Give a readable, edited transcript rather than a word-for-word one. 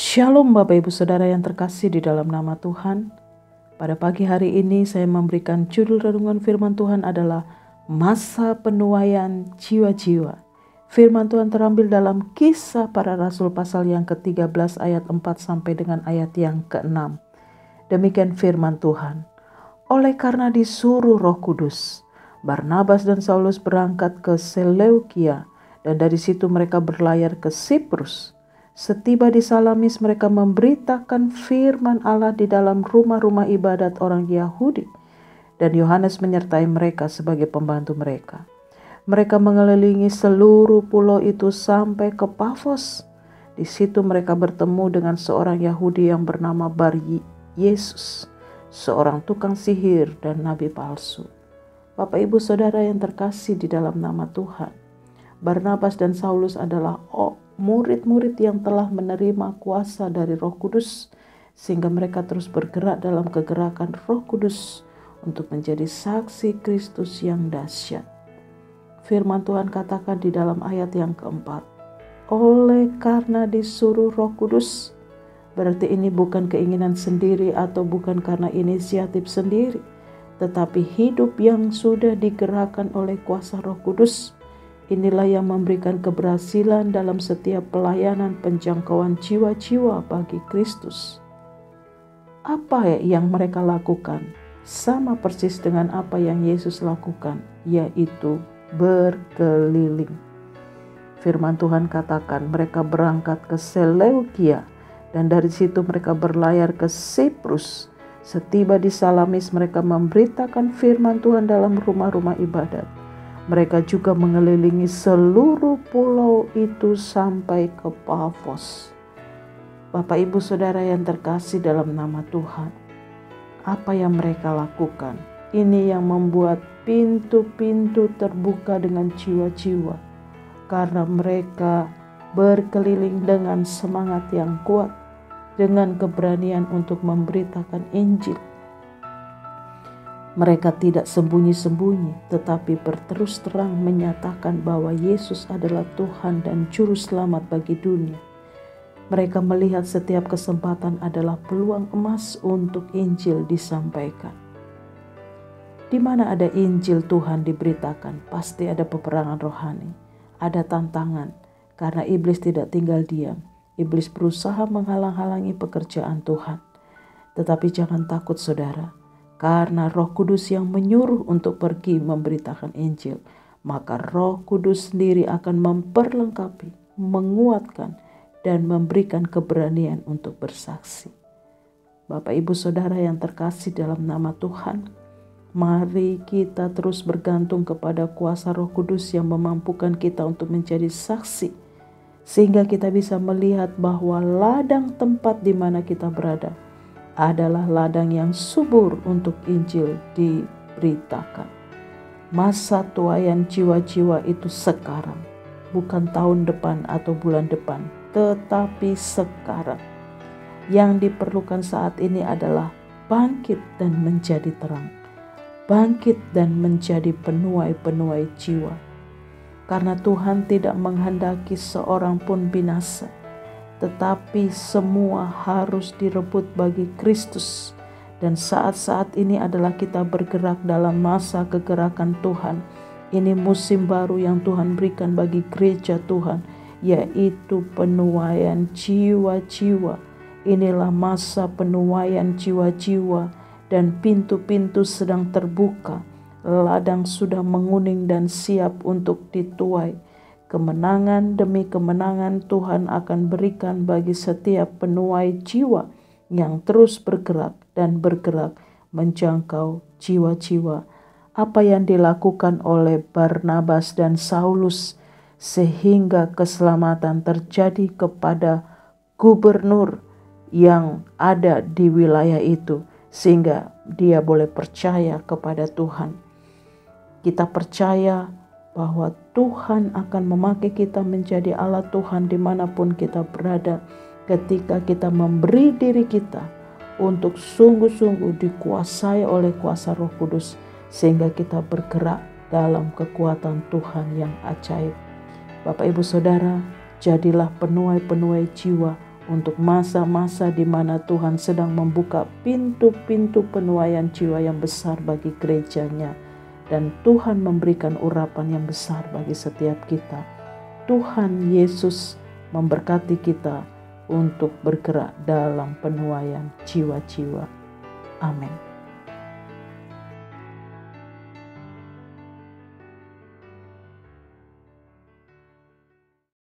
Shalom Bapak Ibu Saudara yang terkasih di dalam nama Tuhan. Pada pagi hari ini saya memberikan judul renungan firman Tuhan adalah Masa Penuaian Jiwa-Jiwa. Firman Tuhan terambil dalam Kisah Para Rasul pasal yang ke-13 ayat 4 sampai dengan ayat yang ke-6. Demikian firman Tuhan. Oleh karena disuruh Roh Kudus, Barnabas dan Saulus berangkat ke Seleukia dan dari situ mereka berlayar ke Siprus. Setiba di Salamis mereka memberitakan firman Allah di dalam rumah-rumah ibadat orang Yahudi. Dan Yohanes menyertai mereka sebagai pembantu mereka. Mereka mengelilingi seluruh pulau itu sampai ke Pafos. Di situ mereka bertemu dengan seorang Yahudi yang bernama Bar Yesus, seorang tukang sihir dan nabi palsu. Bapak Ibu Saudara yang terkasih di dalam nama Tuhan, Barnabas dan Saulus adalah murid-murid yang telah menerima kuasa dari Roh Kudus, sehingga mereka terus bergerak dalam kegerakan Roh Kudus untuk menjadi saksi Kristus yang dahsyat. Firman Tuhan katakan di dalam ayat yang keempat, oleh karena disuruh Roh Kudus. Berarti ini bukan keinginan sendiri atau bukan karena inisiatif sendiri, tetapi hidup yang sudah digerakkan oleh kuasa Roh Kudus. Inilah yang memberikan keberhasilan dalam setiap pelayanan penjangkauan jiwa-jiwa bagi Kristus. Apa yang mereka lakukan? Sama persis dengan apa yang Yesus lakukan, yaitu berkeliling. Firman Tuhan katakan mereka berangkat ke Seleukia dan dari situ mereka berlayar ke Siprus. Setiba di Salamis mereka memberitakan firman Tuhan dalam rumah-rumah ibadat. Mereka juga mengelilingi seluruh pulau itu sampai ke Pafos. Bapak Ibu Saudara yang terkasih dalam nama Tuhan, apa yang mereka lakukan? Ini yang membuat pintu-pintu terbuka dengan jiwa-jiwa, karena mereka berkeliling dengan semangat yang kuat, dengan keberanian untuk memberitakan Injil. Mereka tidak sembunyi-sembunyi, tetapi berterus terang menyatakan bahwa Yesus adalah Tuhan dan Juru Selamat bagi dunia. Mereka melihat setiap kesempatan adalah peluang emas untuk Injil disampaikan. Di mana ada Injil Tuhan diberitakan, pasti ada peperangan rohani, ada tantangan, karena iblis tidak tinggal diam. Iblis berusaha menghalang-halangi pekerjaan Tuhan. Tetapi jangan takut saudara, karena Roh Kudus yang menyuruh untuk pergi memberitakan Injil, maka Roh Kudus sendiri akan memperlengkapi, menguatkan, dan memberikan keberanian untuk bersaksi. Bapak Ibu Saudara yang terkasih dalam nama Tuhan, mari kita terus bergantung kepada kuasa Roh Kudus yang memampukan kita untuk menjadi saksi, sehingga kita bisa melihat bahwa ladang tempat di mana kita berada adalah ladang yang subur untuk Injil diberitakan. Masa tuaian jiwa-jiwa itu sekarang, bukan tahun depan atau bulan depan, tetapi sekarang. Yang diperlukan saat ini adalah bangkit dan menjadi terang, bangkit dan menjadi penuai-penuai jiwa. Karena Tuhan tidak menghendaki seorang pun binasa, tetapi semua harus direbut bagi Kristus. Dan saat-saat ini adalah kita bergerak dalam masa kegerakan Tuhan. Ini musim baru yang Tuhan berikan bagi gereja Tuhan, yaitu penuaian jiwa-jiwa. Inilah masa penuaian jiwa-jiwa dan pintu-pintu sedang terbuka. Ladang sudah menguning dan siap untuk dituai. Kemenangan demi kemenangan Tuhan akan berikan bagi setiap penuai jiwa yang terus bergerak dan bergerak menjangkau jiwa-jiwa. Apa yang dilakukan oleh Barnabas dan Saulus sehingga keselamatan terjadi kepada gubernur yang ada di wilayah itu, sehingga dia boleh percaya kepada Tuhan. Kita percaya bahwa Tuhan akan memakai kita menjadi alat Tuhan dimanapun kita berada, ketika kita memberi diri kita untuk sungguh-sungguh dikuasai oleh kuasa Roh Kudus, sehingga kita bergerak dalam kekuatan Tuhan yang ajaib. Bapak Ibu Saudara, jadilah penuai-penuai jiwa untuk masa-masa di mana Tuhan sedang membuka pintu-pintu penuaian jiwa yang besar bagi gerejanya. Dan Tuhan memberikan urapan yang besar bagi setiap kita. Tuhan Yesus memberkati kita untuk bergerak dalam penuaian jiwa-jiwa. Amin.